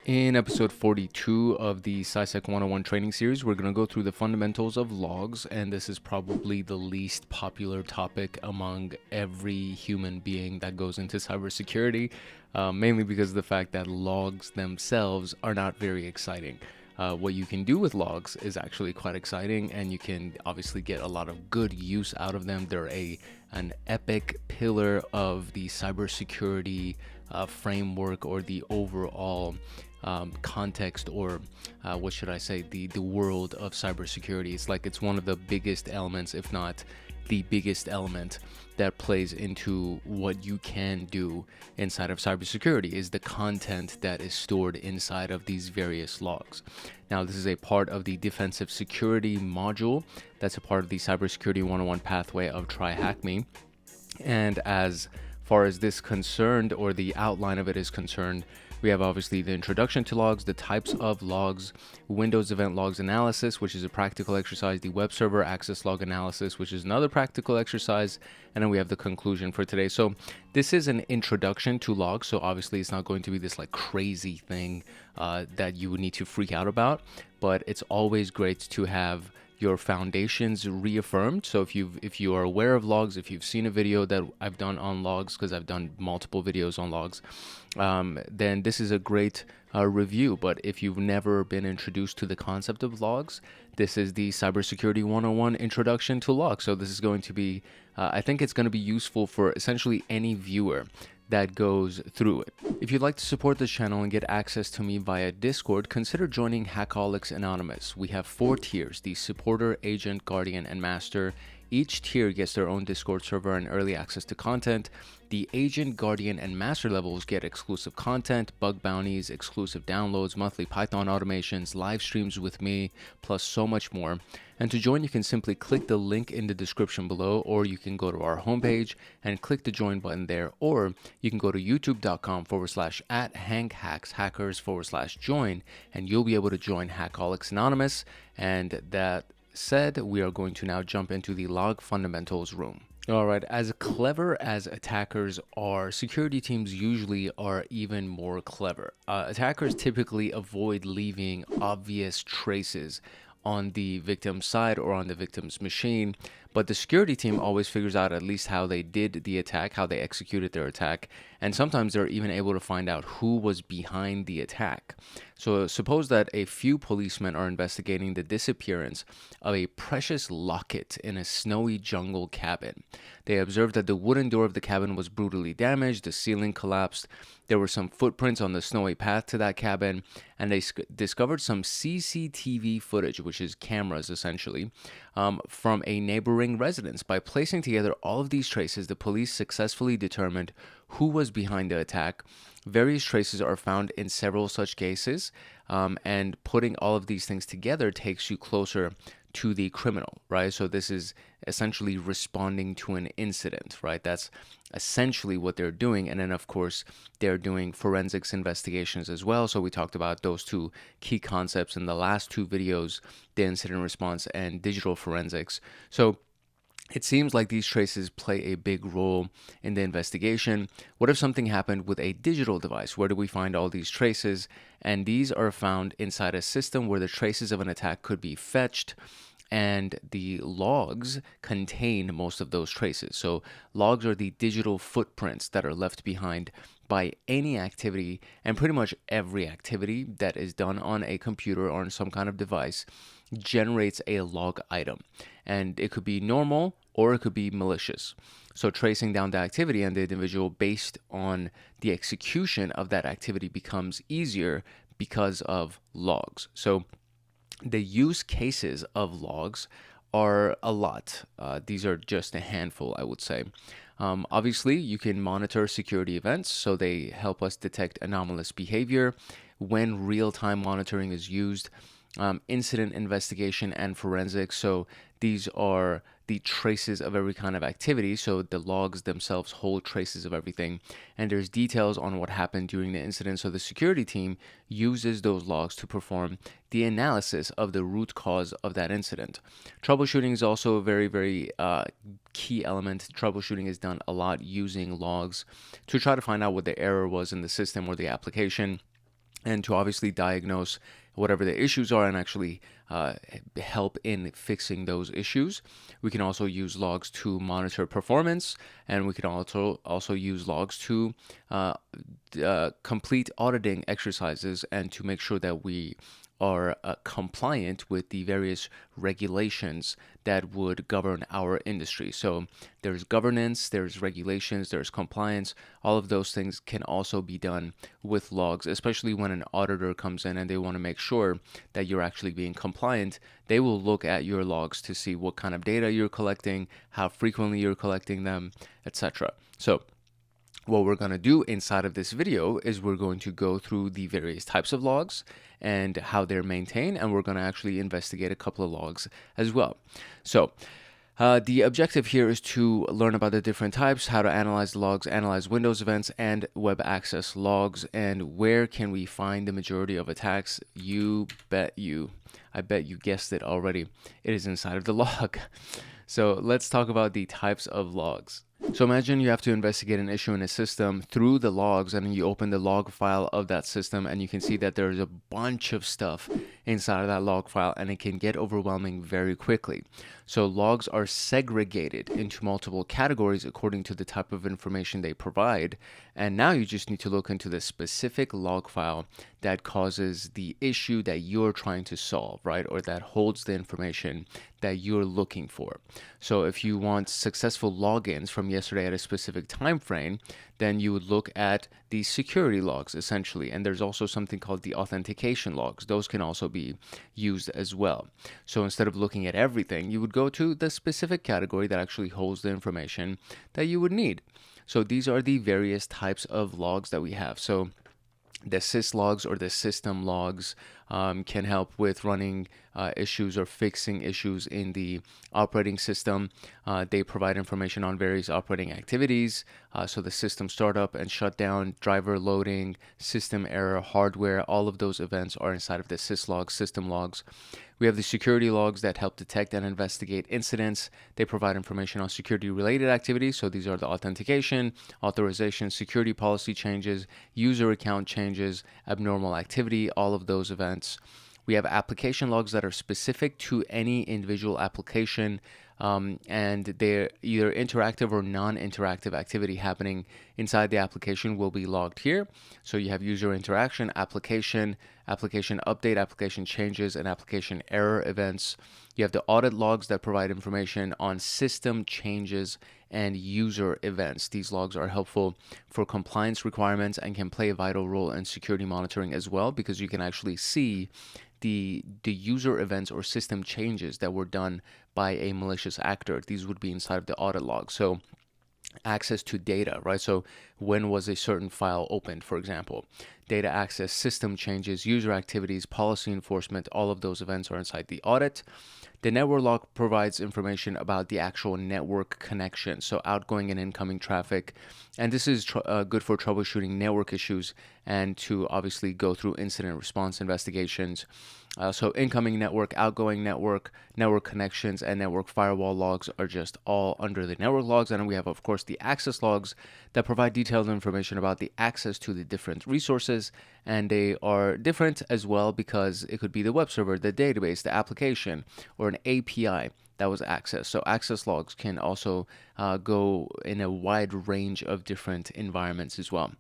In episode 42 of the CySec101 training series, we're going to go through the fundamentals of logs, and this is probably the least popular topic among every human being that goes into cybersecurity, mainly because of the fact that logs themselves are not very exciting. What you can do with logs is actually quite exciting, and you can obviously get a lot of good use out of them. They're an epic pillar of the cybersecurity framework, or the overall context, or what should I say, the world of cybersecurity. It's one of the biggest elements, if not the biggest element, that plays into what you can do inside of cybersecurity is the content that is stored inside of these various logs. Now, this is a part of the defensive security module that's a part of the Cybersecurity 101 pathway of TryHackMe. And as far as this concerned, or the outline of it is concerned, we have obviously the introduction to logs, the types of logs, Windows event logs analysis, which is a practical exercise, the web server access log analysis, which is another practical exercise, and then we have the conclusion for today. So this is an introduction to logs, so obviously it's not going to be this like crazy thing that you would need to freak out about, but it's always great to have your foundations reaffirmed. So if you are aware of logs, if you've seen a video that I've done on logs, because I've done multiple videos on logs, then this is a great review. But if you've never been introduced to the concept of logs, this is the Cybersecurity 101 introduction to logs. So this is going to be, I think it's going to be useful for essentially any viewer that goes through it. If you'd like to support this channel and get access to me via Discord, consider joining Hackaholics Anonymous. We have 4 tiers: the supporter, agent, guardian, and master. Each tier gets their own Discord server and early access to content. The agent, guardian, and master levels get exclusive content, bug bounties, exclusive downloads, monthly Python automations, live streams with me, plus so much more. And to join, you can simply click the link in the description below, or you can go to our homepage and click the join button there, or you can go to youtube.com/@hankhacks/hackers/join, and you'll be able to join Hackaholics Anonymous. And that said, we are going to now jump into the log fundamentals room. All right, as clever as attackers are, security teams usually are even more clever. Attackers typically avoid leaving obvious traces on the victim's side or on the victim's machine, but the security team always figures out at least how they did the attack, how they executed their attack, and sometimes they're even able to find out who was behind the attack. So suppose that a few policemen are investigating the disappearance of a precious locket in a snowy jungle cabin. They observed that the wooden door of the cabin was brutally damaged, the ceiling collapsed, there were some footprints on the snowy path to that cabin, and they discovered some CCTV footage, which is cameras essentially, from a neighboring residence. By placing together all of these traces, the police successfully determined who was behind the attack. Various traces are found in several such cases, and putting all of these things together takes you closer to the criminal, right? So this is essentially responding to an incident, right? That's essentially what they're doing. And then, of course, they're doing forensics investigations as well. So we talked about those two key concepts in the last 2 videos, the incident response and digital forensics. So it seems like these traces play a big role in the investigation. What if something happened with a digital device? Where do we find all these traces? And these are found inside a system where the traces of an attack could be fetched, and the logs contain most of those traces. So logs are the digital footprints that are left behind by any activity, and pretty much every activity that is done on a computer or on some kind of device generates a log item. And it could be normal or it could be malicious. So tracing down the activity and the individual based on the execution of that activity becomes easier because of logs. So the use cases of logs are a lot. These are just a handful, I would say. Obviously, you can monitor security events, so they help us detect anomalous behavior when real-time monitoring is used. Incident investigation and forensics, so these are the traces of every kind of activity. So the logs themselves hold traces of everything, and there's details on what happened during the incident. So the security team uses those logs to perform the analysis of the root cause of that incident. Troubleshooting is also a very, very key element. Troubleshooting is done a lot using logs to try to find out what the error was in the system or the application. and to obviously diagnose whatever the issues are and actually help in fixing those issues. We can also use logs to monitor performance, and we can also use logs to complete auditing exercises and to make sure that we are compliant with the various regulations that would govern our industry. So there's governance, there's regulations, there's compliance. All of those things can also be done with logs, especially when an auditor comes in and they want to make sure that you're actually being compliant. They will look at your logs to see what kind of data you're collecting, how frequently you're collecting them, etc. So what we're going to do inside of this video is we're going to go through the various types of logs and how they're maintained, and we're going to actually investigate a couple of logs as well. So the objective here is to learn about the different types, how to analyze the logs, analyze Windows events and web access logs, and where can we find the majority of attacks. I bet you guessed it already. It is inside of the log. So let's talk about the types of logs. So imagine you have to investigate an issue in a system through the logs, and you open the log file of that system, and you can see that there's a bunch of stuff inside of that log file, and it can get overwhelming very quickly. So logs are segregated into multiple categories according to the type of information they provide. And now you just need to look into the specific log file that causes the issue that you're trying to solve, right? Or that holds the information that you're looking for. So if you want successful logins from yesterday at a specific time frame, then you would look at the security logs essentially. And there's also something called the authentication logs. Those can also be used as well. So instead of looking at everything, you would go to the specific category that actually holds the information that you would need. So these are the various types of logs that we have. So the sys logs or the system logs can help with running issues or fixing issues in the operating system. They provide information on various operating activities. So the system startup and shutdown, driver loading, system error, hardware, all of those events are inside of the sys logs, system logs. We have the security logs that help detect and investigate incidents. They provide information on security-related activities. So these are the authentication, authorization, security policy changes, user account changes, abnormal activity, all of those events. We have application logs that are specific to any individual application, and they're either interactive or non-interactive activity happening inside the application will be logged here. So you have user interaction, application update, application changes, and application error events. You have the audit logs that provide information on system changes and user events. These logs are helpful for compliance requirements and can play a vital role in security monitoring as well, because you can actually see the user events or system changes that were done by a malicious actor. These would be inside of the audit log. So access to data, right? So when was a certain file opened, for example? Data access, system changes, user activities, policy enforcement, all of those events are inside the audit. The network log provides information about the actual network connection, so outgoing and incoming traffic. And this is good for troubleshooting network issues and to obviously go through incident response investigations. So incoming network, outgoing network, network connections, and network firewall logs are just all under the network logs. And we have, of course, the access logs that provide detailed information about the access to the different resources. And they are different as well because it could be the web server, the database, the application, or an API that was accessed. So access logs can also go in a wide range of different environments as well.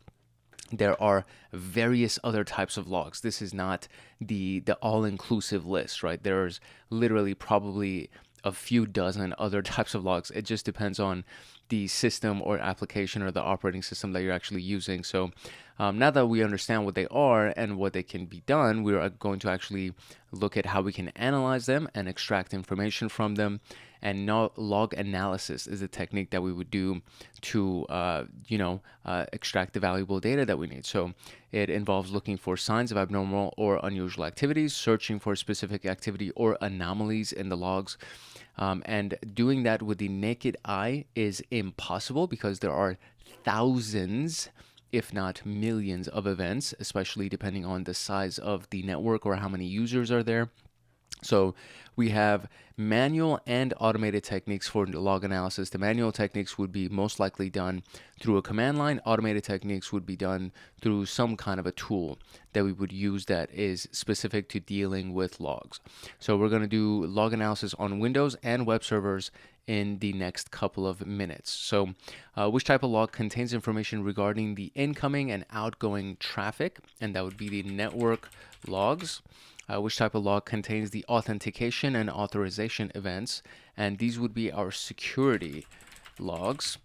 There are various other types of logs. This is not the all-inclusive list, right? There's literally probably a few dozen other types of logs. It just depends on the system or application or the operating system that you're actually using. So now that we understand what they are and what they can be done, we're going to actually look at how we can analyze them and extract information from them. And log analysis is a technique that we would do to, extract the valuable data that we need. So it involves looking for signs of abnormal or unusual activities, searching for specific activity or anomalies in the logs. And doing that with the naked eye is impossible because there are thousands, if not millions, of events, especially depending on the size of the network or how many users are there. So we have manual and automated techniques for log analysis. The manual techniques would be most likely done through a command line. Automated techniques would be done through some kind of a tool that we would use that is specific to dealing with logs. So we're going to do log analysis on Windows and web servers in the next couple of minutes. So which type of log contains information regarding the incoming and outgoing traffic, and that would be the network logs. Which type of log contains the authentication and authorization events, and these would be our security logs.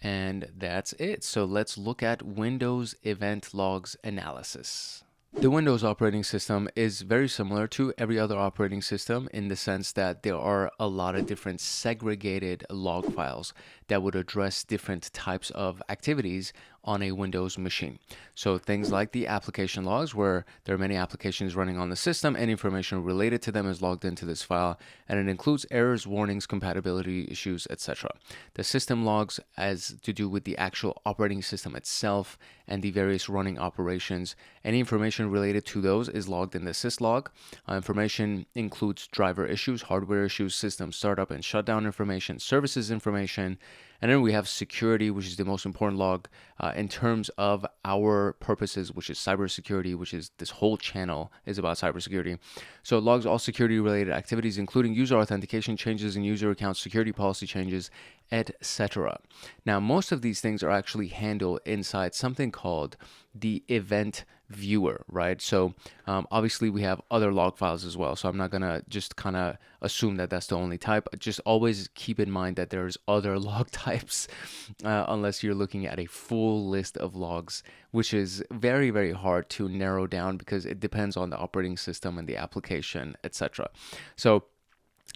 And that's it. So let's look at Windows event logs analysis. The Windows operating system is very similar to every other operating system in the sense that there are a lot of different segregated log files that would address different types of activities on a Windows machine. So things like the application logs, where there are many applications running on the system and information related to them is logged into this file, and it includes errors, warnings, compatibility issues, etc. The system logs has to do with the actual operating system itself and the various running operations. Any information related to those is logged in the syslog. Information includes driver issues, hardware issues, system startup and shutdown information, services information, and then we have security, which is the most important log in terms of our purposes, which is cybersecurity, which is this whole channel is about cybersecurity. So it logs all security related activities, including user authentication, changes in user accounts, security policy changes, etc. Now, most of these things are actually handled inside something called the event viewer, right? So obviously we have other log files as well. So I'm not going to just kind of assume that that's the only type. Just always keep in mind that there's other log types unless you're looking at a full list of logs, which is very, very hard to narrow down because it depends on the operating system and the application, etc. So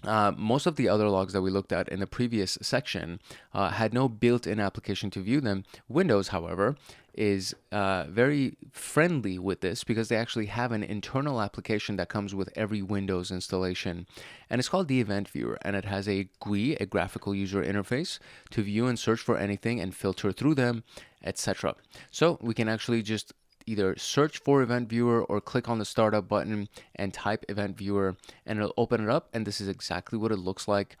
most of the other logs that we looked at in the previous section had no built-in application to view them. Windows, however, is very friendly with this because they actually have an internal application that comes with every Windows installation, and it's called the Event Viewer, and it has a GUI, a graphical user interface, to view and search for anything and filter through them, etc. So we can actually just either search for Event Viewer or click on the startup button and type Event Viewer, and it'll open it up, and this is exactly what it looks like.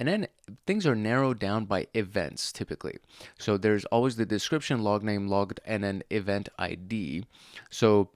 And then things are narrowed down by events typically. So there's always the description, log name, logged, and an event ID. So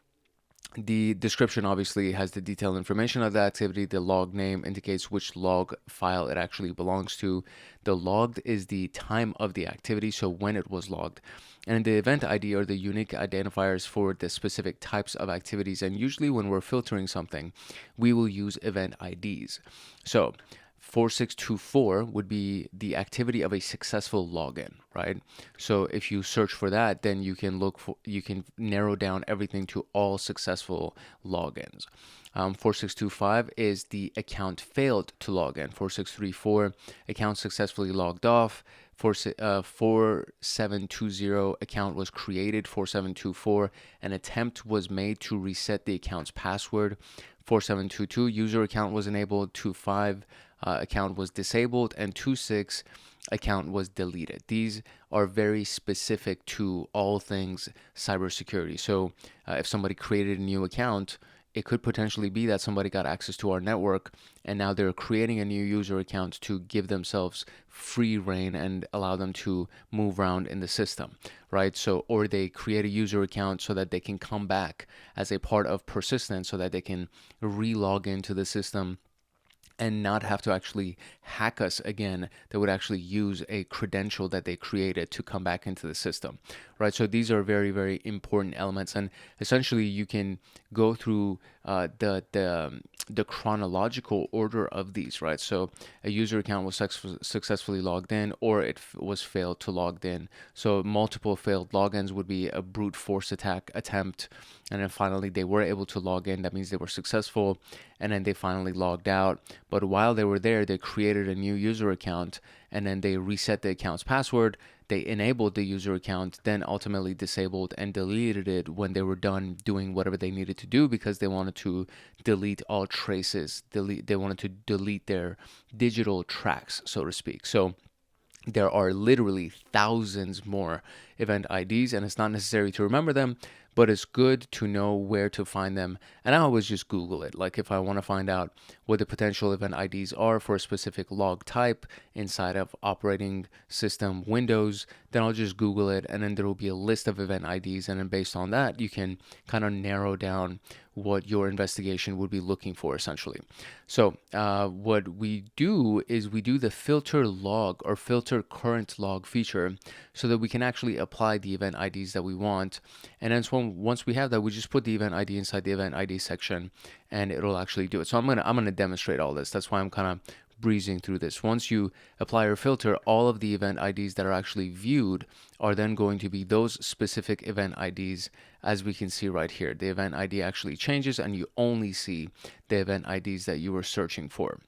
the description obviously has the detailed information of the activity. The log name indicates which log file it actually belongs to. The logged is the time of the activity, so when it was logged. And the event ID are the unique identifiers for the specific types of activities. And usually when we're filtering something, we will use event IDs. So 4624 would be the activity of a successful login, right? So if you search for that, then you can narrow down everything to all successful logins. 4625 is the account failed to log in. 4634, account successfully logged off. 4720, account was created. 4724, an attempt was made to reset the account's password. 4722, user account was enabled. 25, account was disabled, and 26, account was deleted. These are very specific to all things cybersecurity. So if somebody created a new account, it could potentially be that somebody got access to our network and now they're creating a new user account to give themselves free reign and allow them to move around in the system, right? So, or they create a user account so that they can come back as a part of persistence so that they can re-log into the system and not have to actually hack us again. They would actually use a credential that they created to come back into the system, right? So these are very, very important elements, and essentially you can go through the chronological order of these, right? So a user account was successfully logged in, or it was failed to logged in. So multiple failed logins would be a brute force attack attempt, and then finally they were able to log in. That means they were successful, and then they finally logged out. But while they were there, they created a new user account, and then they reset the account's password. They enabled the user account, then ultimately disabled and deleted it when they were done doing whatever they needed to do, because they wanted to delete all traces. They wanted to delete their digital tracks, so to speak. So there are literally thousands more event IDs, and it's not necessary to remember them, but it's good to know where to find them. And I always just Google it. Like if I want to find out what the potential event IDs are for a specific log type inside of operating system Windows, then I'll just Google it, and then there will be a list of event IDs. And then based on that, you can kind of narrow down what your investigation would be looking for essentially. So what we do is we do the filter log or filter current log feature so that we can actually apply the event IDs that we want. And then once we have that, we just put the event ID inside the event ID section and it'll actually do it. So I'm gonna demonstrate all this. That's why I'm kind of breezing through this. Once you apply your filter, all of the event IDs that are actually viewed are then going to be those specific event IDs, as we can see right here. The event ID actually changes and you only see the event IDs that you were searching for.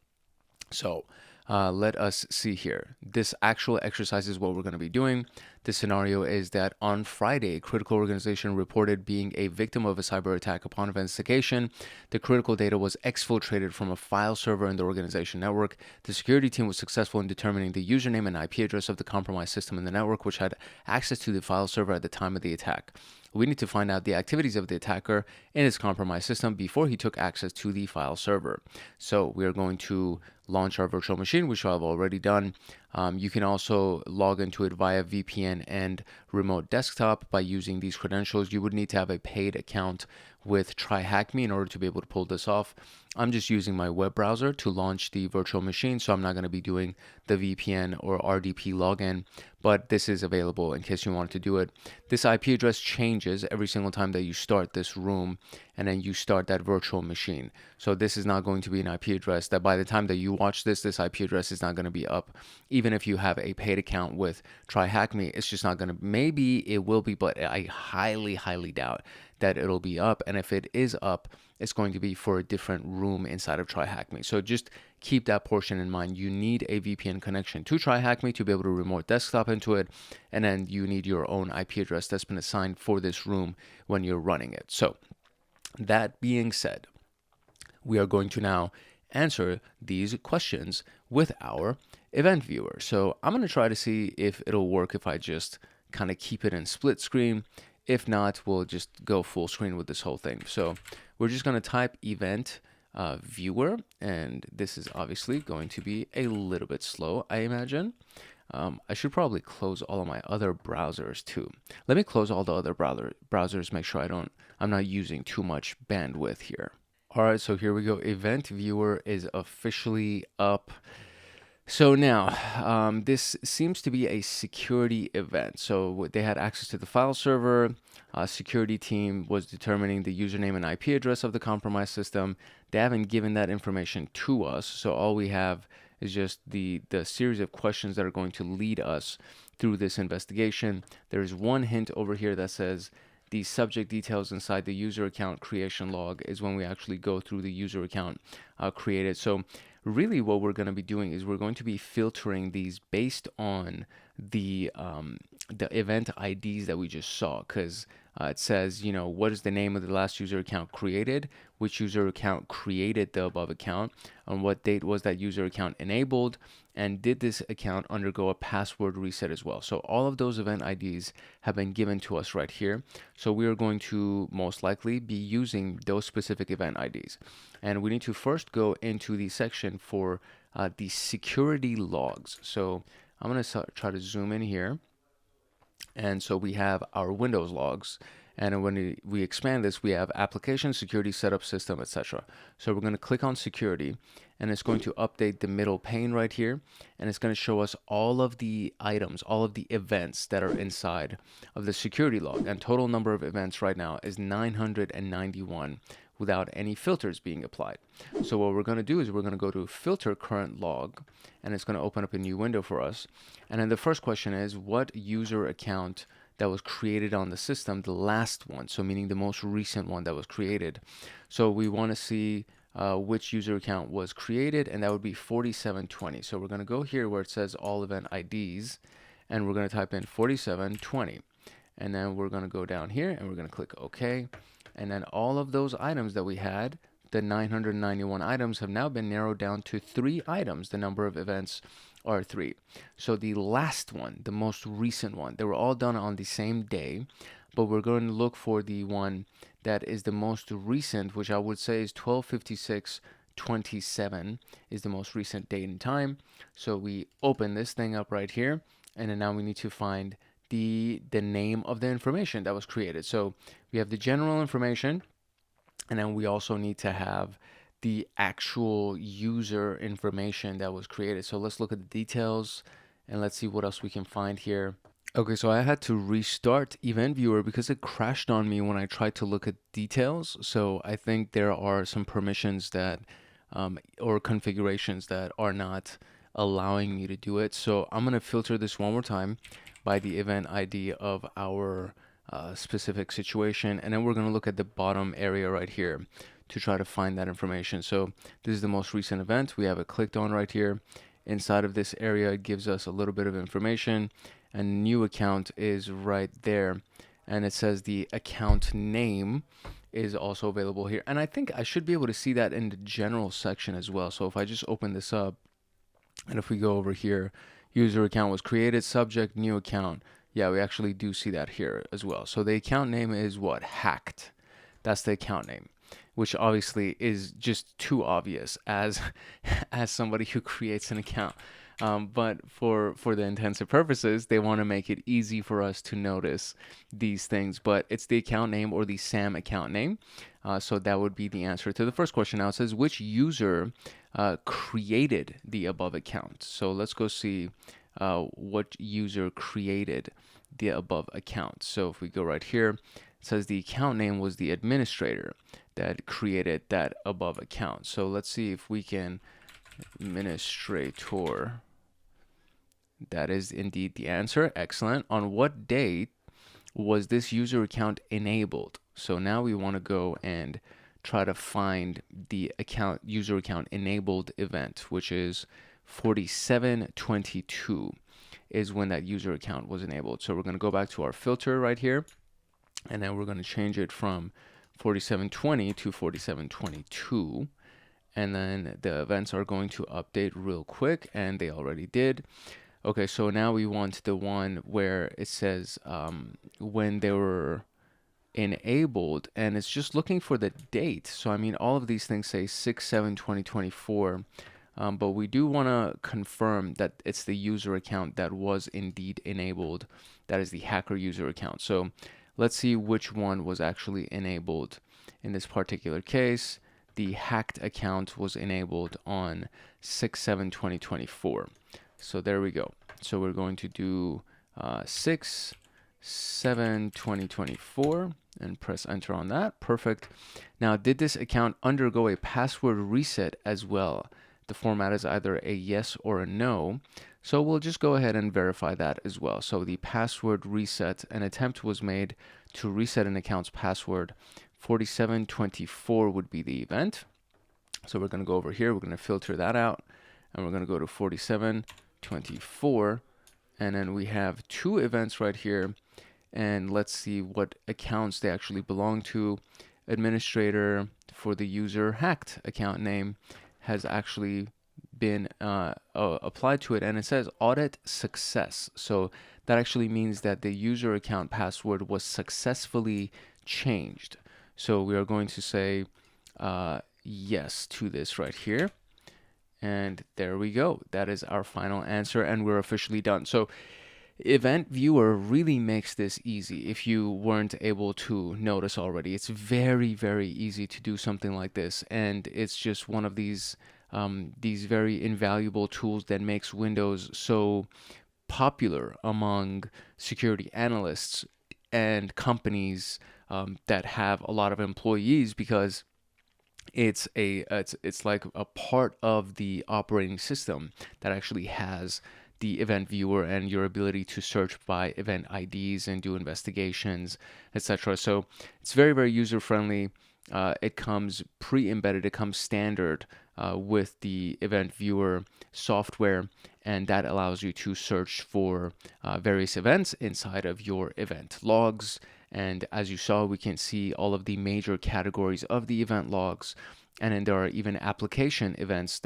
So let us see here. This actual exercise is what we're going to be doing. The scenario is that on Friday, a critical organization reported being a victim of a cyber attack. Upon investigation, the critical data was exfiltrated from a file server in the organization network. The security team was successful in determining the username and IP address of the compromised system in the network, which had access to the file server at the time of the attack. We need to find out the activities of the attacker in his compromised system before he took access to the file server. So we are going to launch our virtual machine, which I've already done. You can also log into it via VPN and remote desktop by using these credentials. You would need to have a paid account with TryHackMe in order to be able to pull this off. I'm just using my web browser to launch the virtual machine, so I'm not going to be doing the VPN or RDP login, but this is available in case you want to do it. This IP address changes every single time that you start this room and then you start that virtual machine. So this is not going to be an IP address that by the time that you watch this IP address is not going to be up. Even if you have a paid account with TryHackMe, it's just not going to, maybe it will be, but I highly, highly doubt that it'll be up. And if it is up, it's going to be for a different room inside of TryHackMe. So just keep that portion in mind. You need a VPN connection to TryHackMe to be able to remote desktop into it. And then you need your own IP address that's been assigned for this room when you're running it. So that being said, we are going to now answer these questions with our event viewer. So I'm going to try to see if it'll work if I just kind of keep it in split screen. If not, we'll just go full screen with this whole thing. So we're just going to type event viewer, and this is obviously going to be a little bit slow, I imagine. I should probably close all of my other browsers too. Let me close all the other browsers, make sure I'm not using too much bandwidth here. All right, so here we go. Event viewer is officially up. So now, this seems to be a security event. So they had access to the file server. Security team was determining the username and IP address of the compromised system. They haven't given that information to us. So all we have is just the series of questions that are going to lead us through this investigation. There's one hint over here that says the subject details inside the user account creation log is when we actually go through the user account created. So really what we're going to be doing is we're going to be filtering these based on the event IDs that we just saw, because it says, you know, what is the name of the last user account created, which user account created the above account, on what date was that user account enabled, and did this account undergo a password reset as well. So all of those event IDs have been given to us right here. So we are going to most likely be using those specific event IDs. And we need to first go into the section for the security logs. So I'm going to try to zoom in here. And so we have our Windows logs. And when we expand this, we have application, security, setup, system, etc. So we're going to click on security, and it's going to update the middle pane right here. And it's going to show us all of the items, all of the events that are inside of the security log. And total number of events right now is 991 without any filters being applied. So what we're going to do is we're going to go to filter current log, and it's going to open up a new window for us. And then the first question is, what user account that was created on the system, the last one, so meaning the most recent one that was created. So we want to see which user account was created, and that would be 4720. So we're going to go here where it says all event IDs, and we're going to type in 4720. And then we're going to go down here, and we're going to click OK. And then all of those items that we had, the 991 items, have now been narrowed down to 3 items. The number of events are 3. So the last one, the most recent one, they were all done on the same day, but we're going to look for the one that is the most recent, which I would say is 12/56/27 is the most recent date and time. So we open this thing up right here, and then now we need to find the name of the information that was created. So we have the general information, and then we also need to have the actual user information that was created. So let's look at the details and let's see what else we can find here. Okay, so I had to restart Event Viewer because it crashed on me when I tried to look at details. So I think there are some permissions that, or configurations that are not allowing me to do it. So I'm gonna filter this one more time by the event ID of our specific situation, and then we're gonna look at the bottom area right here to try to find that information. So this is the most recent event. We have it clicked on right here. Inside of this area, it gives us a little bit of information, and new account is right there. And it says the account name is also available here. And I think I should be able to see that in the general section as well. So if I just open this up, and if we go over here, user account was created, subject, new account. Yeah, we actually do see that here as well. So the account name is what? Hacked. That's the account name, which obviously is just too obvious as somebody who creates an account. But for the intensive purposes, they want to make it easy for us to notice these things. But it's the account name or the SAM account name. So that would be the answer to the first question. Now it says, which user created the above account? So let's go see what user created the above account. So if we go right here, it says the account name was the administrator that created that above account. So let's see if we can administrator. That is indeed the answer. Excellent. On what date was this user account enabled? So now we want to go and try to find the user account enabled event, which is 47/22 is when that user account was enabled. So we're going to go back to our filter right here, and then we're going to change it from 47/20 to 47/22. And then the events are going to update real quick, and they already did. Okay, so now we want the one where it says when they were enabled, and it's just looking for the date. So I mean, all of these things say 6/7/2024, but we do want to confirm that it's the user account that was indeed enabled. That is the hacker user account. So let's see which one was actually enabled in this particular case. The hacked account was enabled on 6/7/2024. So there we go. So we're going to do 6/7/2024 and press enter on that. Perfect. Now, did this account undergo a password reset as well? The format is either a yes or a no. So we'll just go ahead and verify that as well. So the password reset, an attempt was made to reset an account's password. 47/24 would be the event. So we're going to go over here. We're going to filter that out, and we're going to go to 47/24. And then we have two events right here. And let's see what accounts they actually belong to. Administrator for the user hacked account name has actually been applied to it, and it says audit success. So that actually means that the user account password was successfully changed. So we are going to say yes to this right here. And there we go. That is our final answer, and we're officially done. So Event Viewer really makes this easy. If you weren't able to notice already, it's very, very easy to do something like this. And it's just one of these very invaluable tools that makes Windows so popular among security analysts and companies that have a lot of employees, because it's like a part of the operating system that actually has the event viewer and your ability to search by event IDs and do investigations, etc. So it's very, very user friendly. It comes pre-embedded, it comes standard with the event viewer software, and that allows you to search for various events inside of your event logs. And as you saw, we can see all of the major categories of the event logs. And then there are even application events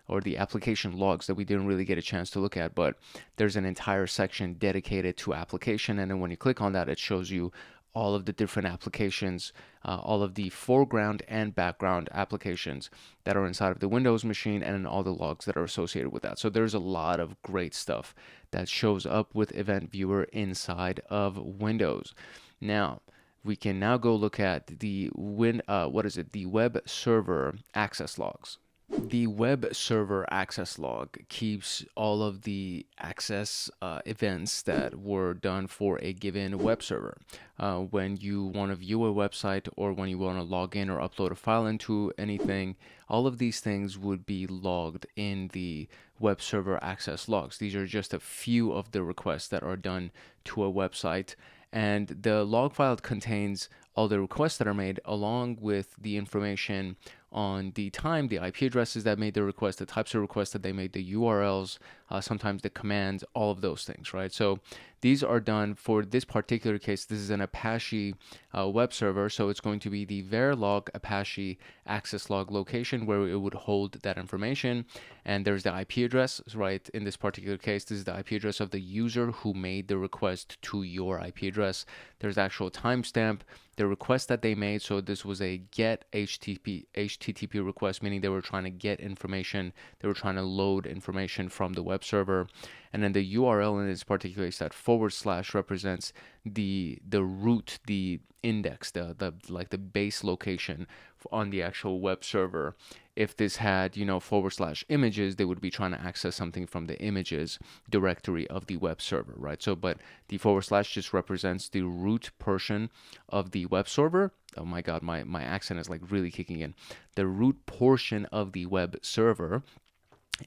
or the application logs that we didn't really get a chance to look at, but there's an entire section dedicated to application. And then when you click on that, it shows you all of the different applications, all of the foreground and background applications that are inside of the Windows machine, and all the logs that are associated with that. So there's a lot of great stuff that shows up with Event Viewer inside of Windows. Now, we can now go look at the the web server access logs. The web server access log keeps all of the access events that were done for a given web server. When you want to view a website, or when you want to log in or upload a file into anything, all of these things would be logged in the web server access logs. These are just a few of the requests that are done to a website. And the log file contains all the requests that are made, along with the information on the time, the IP addresses that made the request, the types of requests that they made, the URLs, sometimes the commands, all of those things, right? So these are done for this particular case. This is an Apache web server, so it's going to be the Verilog Apache access log location where it would hold that information. And there's the IP address, right? In this particular case, this is the IP address of the user who made the request to your IP address. There's the actual timestamp, the request that they made. So this was a get HTTP request, meaning they were trying to get information. They were trying to load information from the web server. And then the URL in this particular case, that / represents the root, the index, the base location on the actual web server. If this had, / images, they would be trying to access something from the images directory of the web server, right? So, but the / just represents the root portion of the web server. Oh my God, my accent is like really kicking in. The root portion of the web server.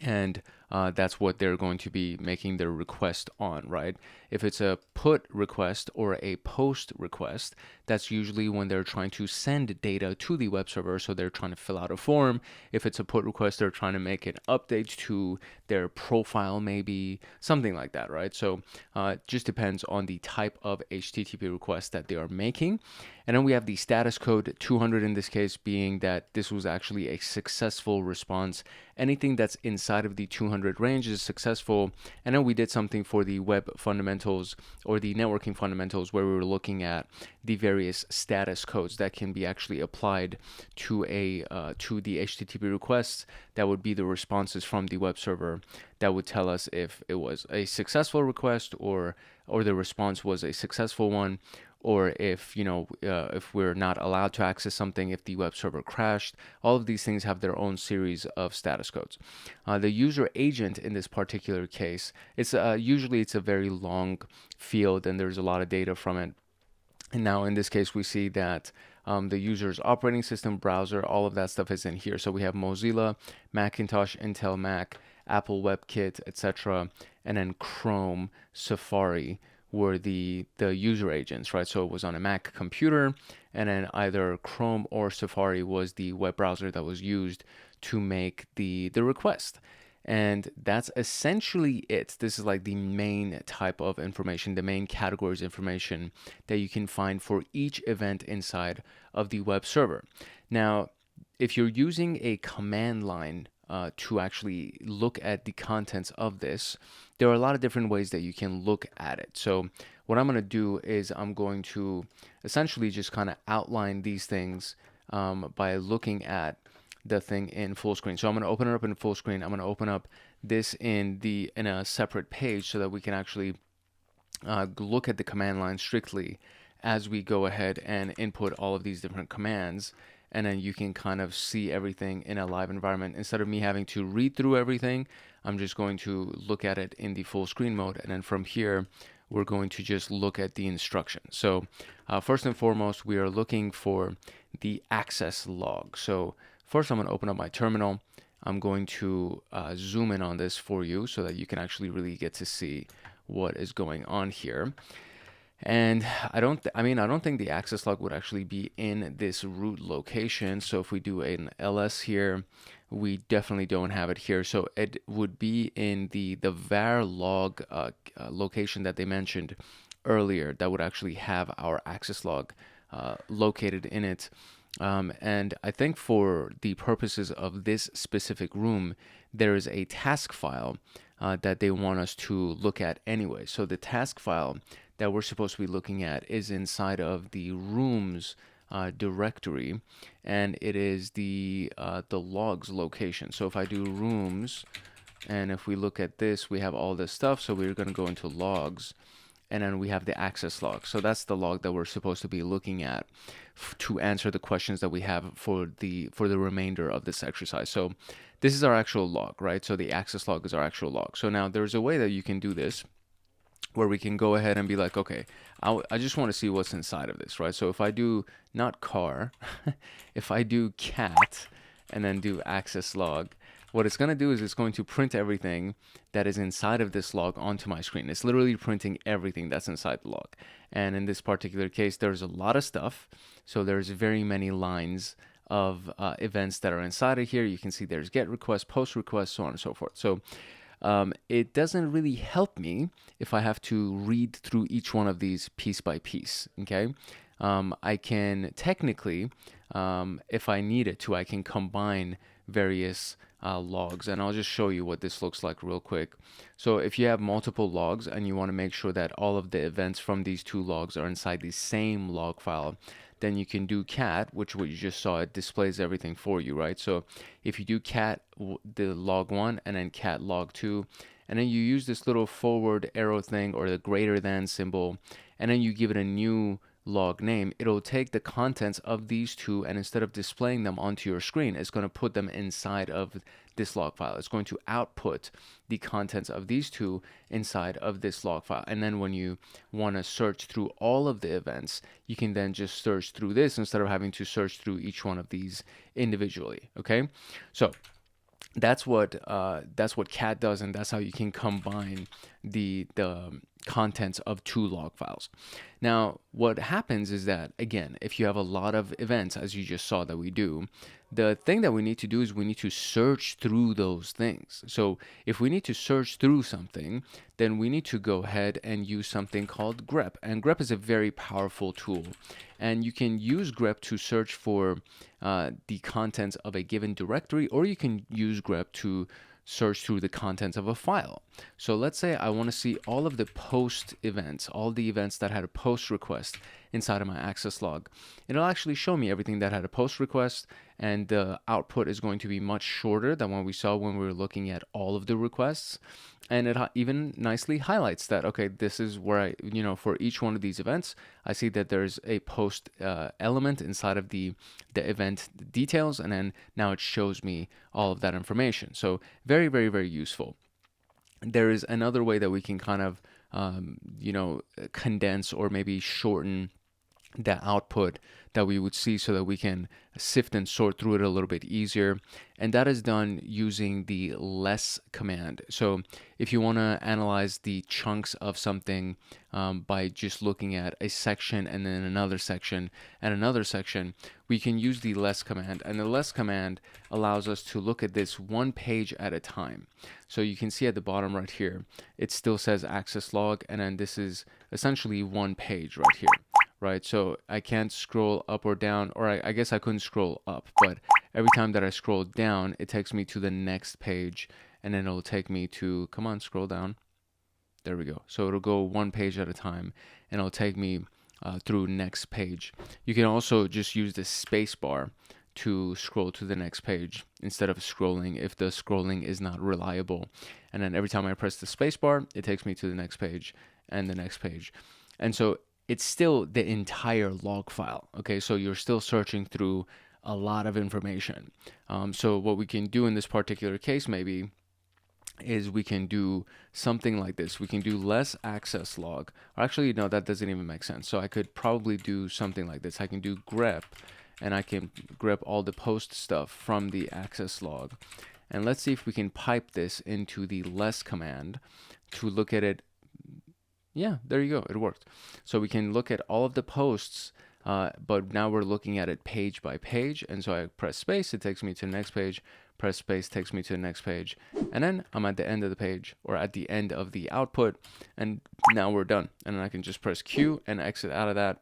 And that's what they're going to be making their request on, right? If it's a put request or a post request, that's usually when they're trying to send data to the web server. So they're trying to fill out a form. If it's a put request, they're trying to make an update to their profile, maybe something like that, right? So it just depends on the type of HTTP request that they are making. And then we have the status code 200 in this case, being that this was actually a successful response. Anything that's inside of the 200 range is successful. And then we did something for the web fundamentals, or the networking fundamentals, where we were looking at the various status codes that can be actually applied to the HTTP requests. That would be the responses from the web server that would tell us if it was a successful request, or the response was a successful one, or if we're not allowed to access something, if the web server crashed. All of these things have their own series of status codes. The user agent in this particular case, it's usually a very long field, and there's a lot of data from it. And now in this case, we see that the user's operating system, browser, all of that stuff is in here. So we have Mozilla, Macintosh, Intel Mac, Apple WebKit, etc., and then Chrome, Safari were the user agents, right? So it was on a Mac computer, and then either Chrome or Safari was the web browser that was used to make the request. And that's essentially it. This is like the main type of information, the main categories of information that you can find for each event inside of the web server. Now, if you're using a command line to actually look at the contents of this, there are a lot of different ways that you can look at it. So what I'm going to do is I'm going to essentially just kind of outline these things by looking at the thing in full screen. So I'm going to open it up in full screen. I'm going to open up this in a separate page so that we can actually look at the command line strictly as we go ahead and input all of these different commands. And then you can kind of see everything in a live environment. Instead of me having to read through everything, I'm just going to look at it in the full screen mode. And then from here, we're going to just look at the instructions. So first and foremost, we are looking for the access log. So first, I'm going to open up my terminal. I'm going to zoom in on this for you so that you can actually really get to see what is going on here. And I don't think the access log would actually be in this root location. So if we do an ls here, we definitely don't have it here. So it would be in the var log location that they mentioned earlier that would actually have our access log located in it. And I think for the purposes of this specific room, there is a task file that they want us to look at anyway. So the task file that we're supposed to be looking at is inside of the rooms directory, and it is the logs location. So if I do rooms, and if we look at this, we have all this stuff. So we're going to go into logs, and then we have the access log. So that's the log that we're supposed to be looking at to answer the questions that we have for the remainder of this exercise. So this is our actual log, right? So the access log is our actual log. So now there's a way that you can do this where we can go ahead and be like, okay, I just want to see what's inside of this, right? So if I do not car, if I do cat and then do access log, what it's going to do is it's going to print everything that is inside of this log onto my screen. It's literally printing everything that's inside the log. And in this particular case, there's a lot of stuff. So there's very many lines of events that are inside of here. You can see there's get request, post request, so on and so forth. So it doesn't really help me if I have to read through each one of these piece by piece, okay? I can technically, if I needed to, I can combine various logs, and I'll just show you what this looks like real quick. So if you have multiple logs and you want to make sure that all of the events from these two logs are inside the same log file, then you can do cat, which what you just saw, it displays everything for you, right? So if you do cat the log 1 and then cat log 2, and then you use this little forward arrow thing or the greater than symbol, and then you give it a new log name, it'll take the contents of these two, and instead of displaying them onto your screen, it's going to put them inside of this log file. It's going to output the contents of these two inside of this log file. And then when you want to search through all of the events, you can then just search through this instead of having to search through each one of these individually. Okay, so that's what cat does, and that's how you can combine the contents of two log files. Now, what happens is that, again, if you have a lot of events, as you just saw that we do, the thing that we need to do is we need to search through those things. So if we need to search through something, then we need to go ahead and use something called grep. And grep is a very powerful tool. And you can use grep to search for the contents of a given directory, or you can use grep to search through the contents of a file. So let's say I want to see all of the post events, all the events that had a post request inside of my access log. It'll actually show me everything that had a post request, and the output is going to be much shorter than what we saw when we were looking at all of the requests. And it even nicely highlights that, okay, this is where I, for each one of these events, I see that there's a post element inside of the event details, and then now it shows me all of that information. So very, very, very useful. There is another way that we can kind of, condense or maybe shorten the output that we would see so that we can sift and sort through it a little bit easier. And that is done using the less command. So if you want to analyze the chunks of something by just looking at a section and then another section and another section, we can use the less command. And the less command allows us to look at this one page at a time. So you can see at the bottom right here, it still says access log, and then this is essentially one page right here. Right, so I can't scroll up or down, or I guess I couldn't scroll up, but every time that I scroll down, it takes me to the next page, and then it'll take me to, come on, scroll down. There we go. So it'll go one page at a time, and it'll take me through next page. You can also just use the space bar to scroll to the next page instead of scrolling if the scrolling is not reliable. And then every time I press the space bar, it takes me to the next page and the next page. And so it's still the entire log file, okay? So you're still searching through a lot of information. So what we can do in this particular case maybe is we can do something like this. We can do less access log. Or actually, no, that doesn't even make sense. So I could probably do something like this. I can do grep, and I can grep all the post stuff from the access log. And let's see if we can pipe this into the less command to look at it. Yeah, there you go. It worked. So we can look at all of the posts, but now we're looking at it page by page. And so I press space, it takes me to the next page. Press space, takes me to the next page. And then I'm at the end of the page, or at the end of the output. And now we're done. And then I can just press Q and exit out of that.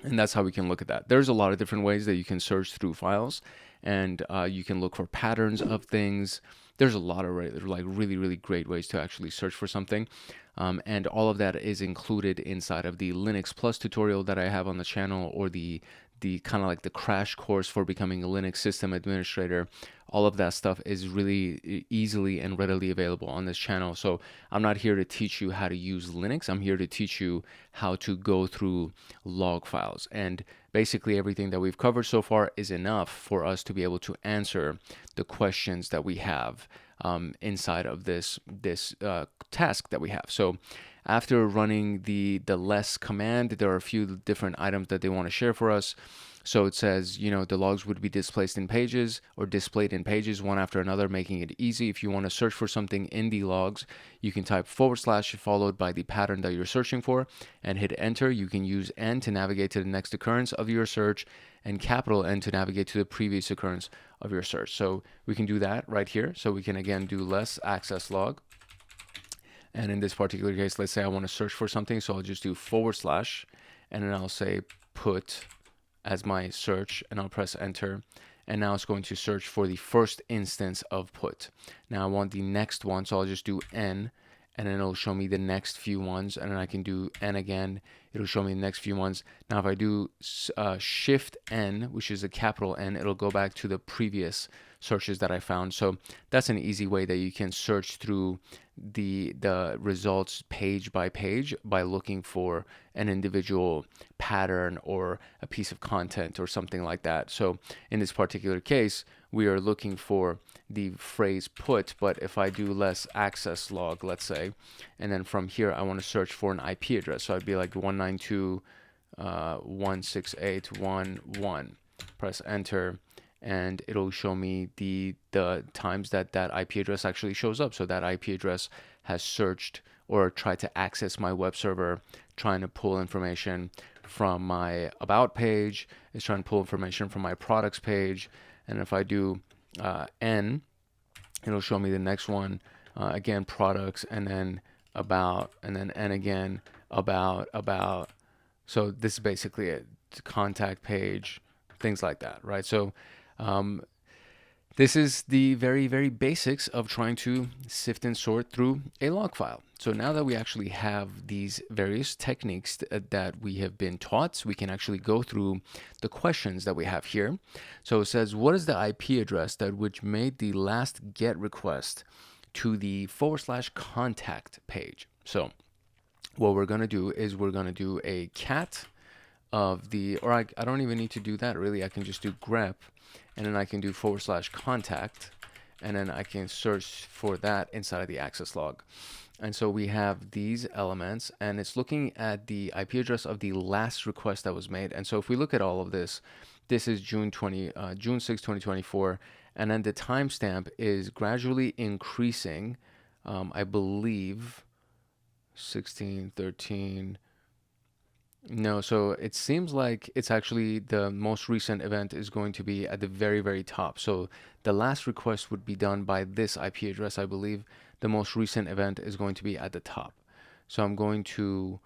And that's how we can look at that. There's a lot of different ways that you can search through files. and you can look for patterns of things. There's a lot of like really great ways to actually search for something. And all of that is included inside of the Linux Plus tutorial that I have on the channel, or the kind of like the crash course for becoming a Linux system administrator. All of that stuff is really easily and readily available on this channel. So I'm not here to teach you how to use Linux. I'm here to teach you how to go through log files. And basically everything that we've covered so far is enough for us to be able to answer the questions that we have inside of this task that we have. So after running the less command, there are a few different items that they want to share for us. So it says, the logs would be displayed in pages one after another, making it easy. If you want to search for something in the logs, you can type / followed by the pattern that you're searching for and hit enter. You can use N to navigate to the next occurrence of your search, and capital N to navigate to the previous occurrence of your search. So we can do that right here. So we can again do less access log. And in this particular case, let's say I want to search for something. So I'll just do / and then I'll say put as my search, and I'll press enter. And now it's going to search for the first instance of put. Now I want the next one, so I'll just do N, and then it'll show me the next few ones, and then I can do N again. It'll show me the next few ones. Now if I do Shift N, which is a capital N, it'll go back to the previous searches that I found. So that's an easy way that you can search through the results page by page by looking for an individual pattern or a piece of content or something like that. So in this particular case, we are looking for the phrase put, but if I do less access log, let's say, and then from here I want to search for an IP address, so I'd be like 192.168.1.1, press enter, and it'll show me the times that IP address actually shows up. So that IP address has searched or tried to access my web server, trying to pull information from my about page. It's trying to pull information from my products page. And if I do N, it'll show me the next one, again, products, and then about, and then N again, about. So this is basically it, contact page, things like that, right? So this is the very basics of trying to sift and sort through a log file. So now that we actually have these various techniques that we have been taught, we can actually go through the questions that we have here. So it says, what is the IP address that which made the last GET request to the / contact page? So what we're going to do is we're going to do a cat of the, or I don't even need to do that really. I can just do grep, and then I can do / contact, and then I can search for that inside of the access log. And so we have these elements, and it's looking at the IP address of the last request that was made. And so if we look at all of this, this is June 6, 2024, and then the timestamp is gradually increasing. I believe 16, 13. No, so it seems like it's actually the most recent event is going to be at the very top. So the last request would be done by this IP address, I believe. The most recent event is going to be at the top. So I'm going to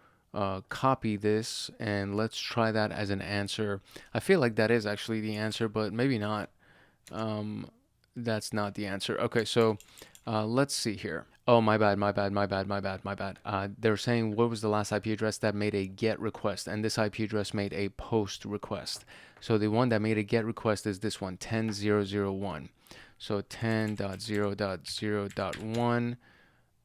copy this, and let's try that as an answer. I feel like that is actually the answer, but maybe not. That's not the answer. Okay, so let's see here. Oh, my bad. They're saying what was the last IP address that made a GET request, and this IP address made a POST request. So the one that made a GET request is this one, 10.0.0.1. So 10.0.0.1,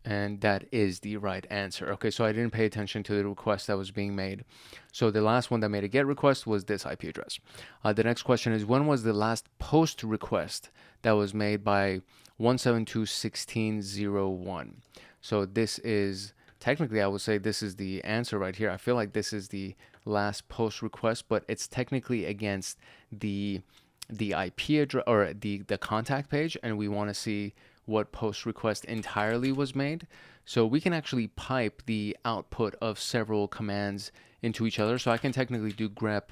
and that is the right answer. Okay, so I didn't pay attention to the request that was being made. So the last one that made a GET request was this IP address. The next question is, when was the last POST request that was made by 172.16.0.1? So this is, technically I would say this is the answer right here. I feel like this is the last POST request, but it's technically against the IP address or the contact page, and we want to see what POST request entirely was made. So we can actually pipe the output of several commands into each other. So I can technically do grep,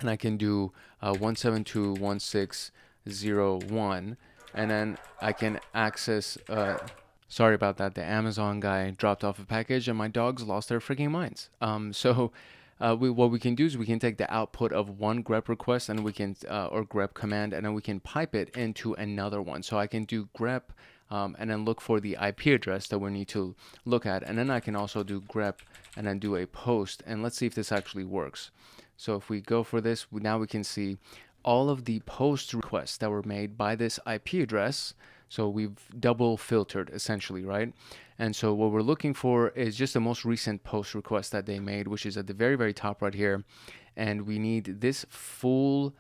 and I can do 172.1.6.0.1, and then I can access, sorry about that, the Amazon guy dropped off a package and my dogs lost their freaking minds. So what we can do is we can take the output of one grep request and we can or grep command, and then we can pipe it into another one. So I can do grep and then look for the IP address that we need to look at, and then I can also do grep and then do a post, and let's see if this actually works. So if we go for this, now we can see all of the post requests that were made by this IP address. So we've double filtered essentially, right? And so what we're looking for is just the most recent post request that they made, which is at the very, very top right here. And we need this full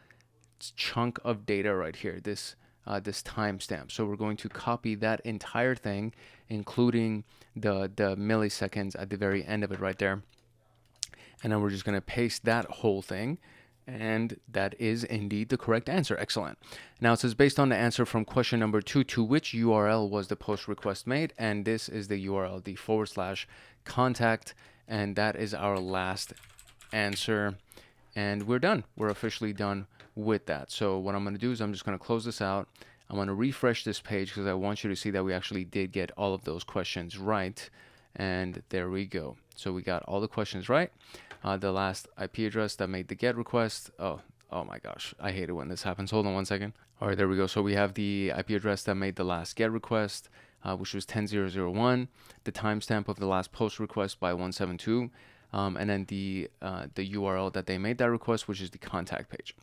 chunk of data right here, this timestamp. So we're going to copy that entire thing, including the milliseconds at the very end of it right there. And then we're just going to paste that whole thing. And that is indeed the correct answer. Excellent. Now it says, based on the answer from question number 2, to which URL was the post request made? And this is the URL, the /contact. And that is our last answer. And we're done. We're officially done with that. So what I'm going to do is I'm just going to close this out. I'm going to refresh this page because I want you to see that we actually did get all of those questions right. And there we go. So we got all the questions right. The last IP address that made the GET request. Oh my gosh, I hate it when this happens. Hold on one second. All right, there we go. So we have the IP address that made the last GET request, which was 10.0.0.1, the timestamp of the last post request by 172, and then the URL that they made that request, which is the contact page.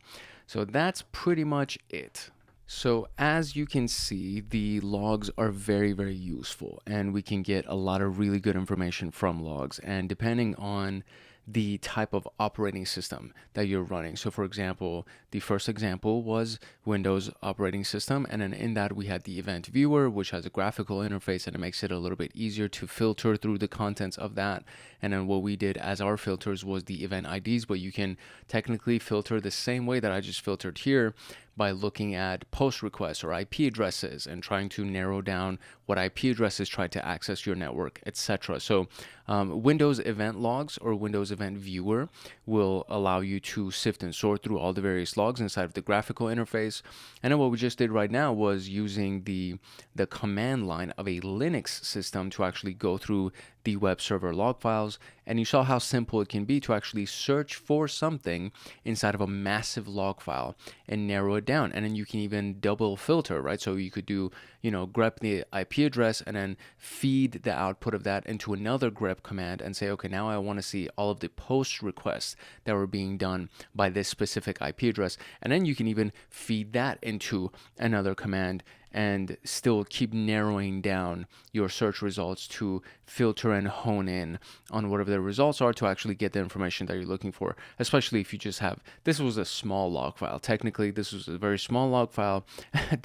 So that's pretty much it. So as you can see, the logs are very, very useful, and we can get a lot of really good information from logs, and depending on the type of operating system that you're running. So for example, the first example was Windows operating system, and then in that we had the event viewer, which has a graphical interface, and it makes it a little bit easier to filter through the contents of that. And then what we did as our filters was the event IDs, but you can technically filter the same way that I just filtered here by looking at post requests or IP addresses and trying to narrow down what IP addresses try to access your network, etc. So Windows event logs or Windows event viewer will allow you to sift and sort through all the various logs inside of the graphical interface. And then what we just did right now was using the command line of a Linux system to actually go through the web server log files, and you saw how simple it can be to actually search for something inside of a massive log file and narrow it down. And then you can even double filter, right? So you could do, grep the IP address and then feed the output of that into another grep command and say, okay, now I want to see all of the post requests that were being done by this specific IP address. And then you can even feed that into another command and still keep narrowing down your search results to filter and hone in on whatever the results are to actually get the information that you're looking for, especially if you just have, this was a small log file. Technically, this was a very small log file.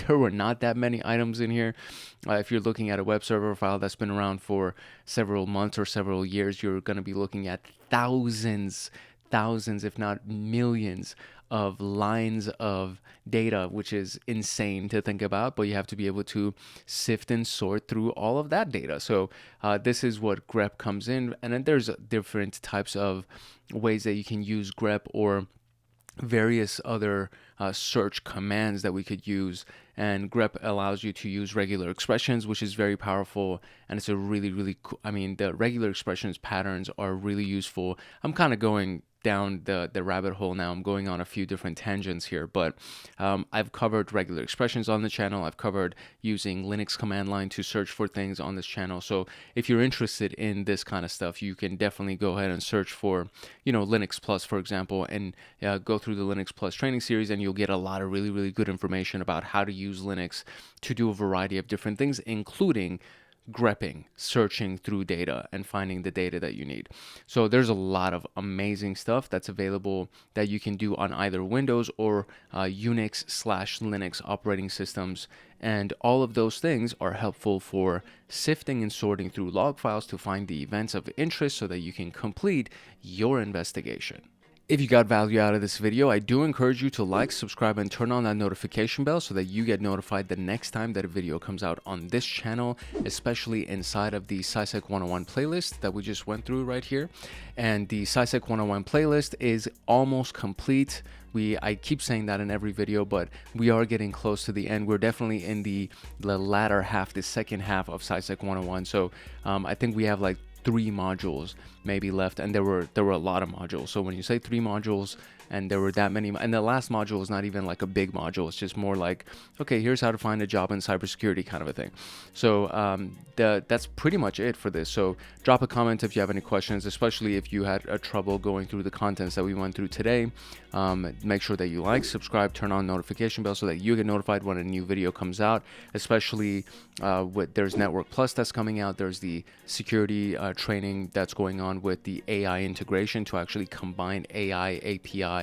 There were not that many items in here. If you're looking at a web server file that's been around for several months or several years, you're going to be looking at thousands, if not millions of lines of data, which is insane to think about, but you have to be able to sift and sort through all of that data. So this is what grep comes in, and then there's different types of ways that you can use grep or various other search commands that we could use. And grep allows you to use regular expressions, which is very powerful, and it's a really cool, the regular expressions patterns are really useful. I'm kind of going down the rabbit hole now. I'm going on a few different tangents here, but I've covered regular expressions on the channel. I've covered using Linux command line to search for things on this channel. So if you're interested in this kind of stuff, you can definitely go ahead and search for, Linux Plus, for example, and go through the Linux Plus training series, and you'll get a lot of really good information about how to use Linux to do a variety of different things, including grepping, searching through data and finding the data that you need. So there's a lot of amazing stuff that's available that you can do on either Windows or Unix/Linux operating systems. And all of those things are helpful for sifting and sorting through log files to find the events of interest so that you can complete your investigation. If you got value out of this video, I do encourage you to like, subscribe, and turn on that notification bell so that you get notified the next time that a video comes out on this channel, especially inside of the CySec101 playlist that we just went through right here. And the CySec101 playlist is almost complete. I keep saying that in every video, but we are getting close to the end. We're definitely in the latter half, the second half of CySec101. So I think we have like 3 modules maybe left, and there were a lot of modules. So when you say 3 modules and there were that many, and the last module is not even like a big module, it's just more like, okay, here's how to find a job in cybersecurity kind of a thing. So that's pretty much it for this. So drop a comment if you have any questions, especially if you had a trouble going through the contents that we went through today. Make sure that you like, subscribe, turn on notification bell so that you get notified when a new video comes out, especially there's Network Plus that's coming out. There's the security training that's going on with the AI integration to actually combine AI API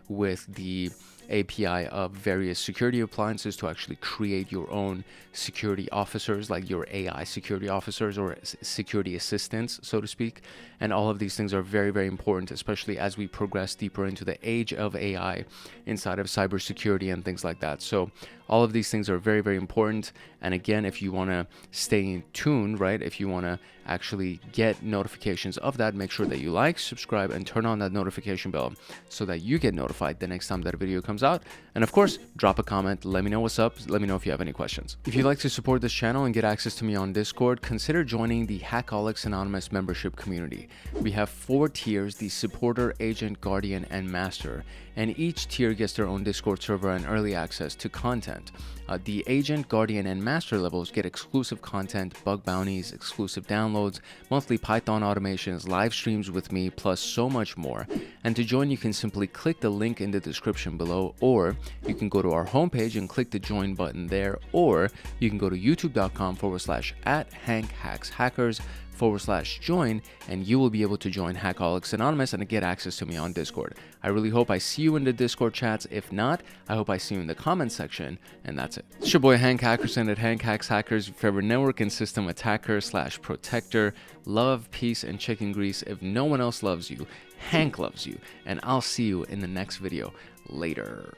with the API of various security appliances to actually create your own security officers, like your AI security officers or security assistants, so to speak. And all of these things are very, very important, especially as we progress deeper into the age of AI inside of cybersecurity and things like that. So all of these things are very, very important. And again, if you want to stay in tune, right, if you want to actually get notifications of that, make sure that you like, subscribe, and turn on that notification bell so that you get notified the next time that a video comes out. And of course, drop a comment, let me know what's up, let me know if you have any questions. If you'd like to support this channel and get access to me on Discord, consider joining the Hackaholics Anonymous membership community. We have 4 tiers: the supporter, agent, guardian, and master, and each tier gets their own Discord server and early access to content. The agent, guardian, and master levels get exclusive content, bug bounties, exclusive downloads, monthly Python automations, live streams with me, plus so much more. And to join, you can simply click the link in the description below, or you can go to our homepage and click the join button there, or you can go to youtube.com/@HankHacksHackers/join, and you will be able to join Hackaholics Anonymous and get access to me on Discord. I really hope I see you in the Discord chats. If not, I hope I see you in the comments section, and that's it. It's your boy Hank Hackerson at Hank Hacks Hackers, your favorite network and system attacker/protector. Love, peace, and chicken grease. If no one else loves you, Hank loves you, and I'll see you in the next video. Later.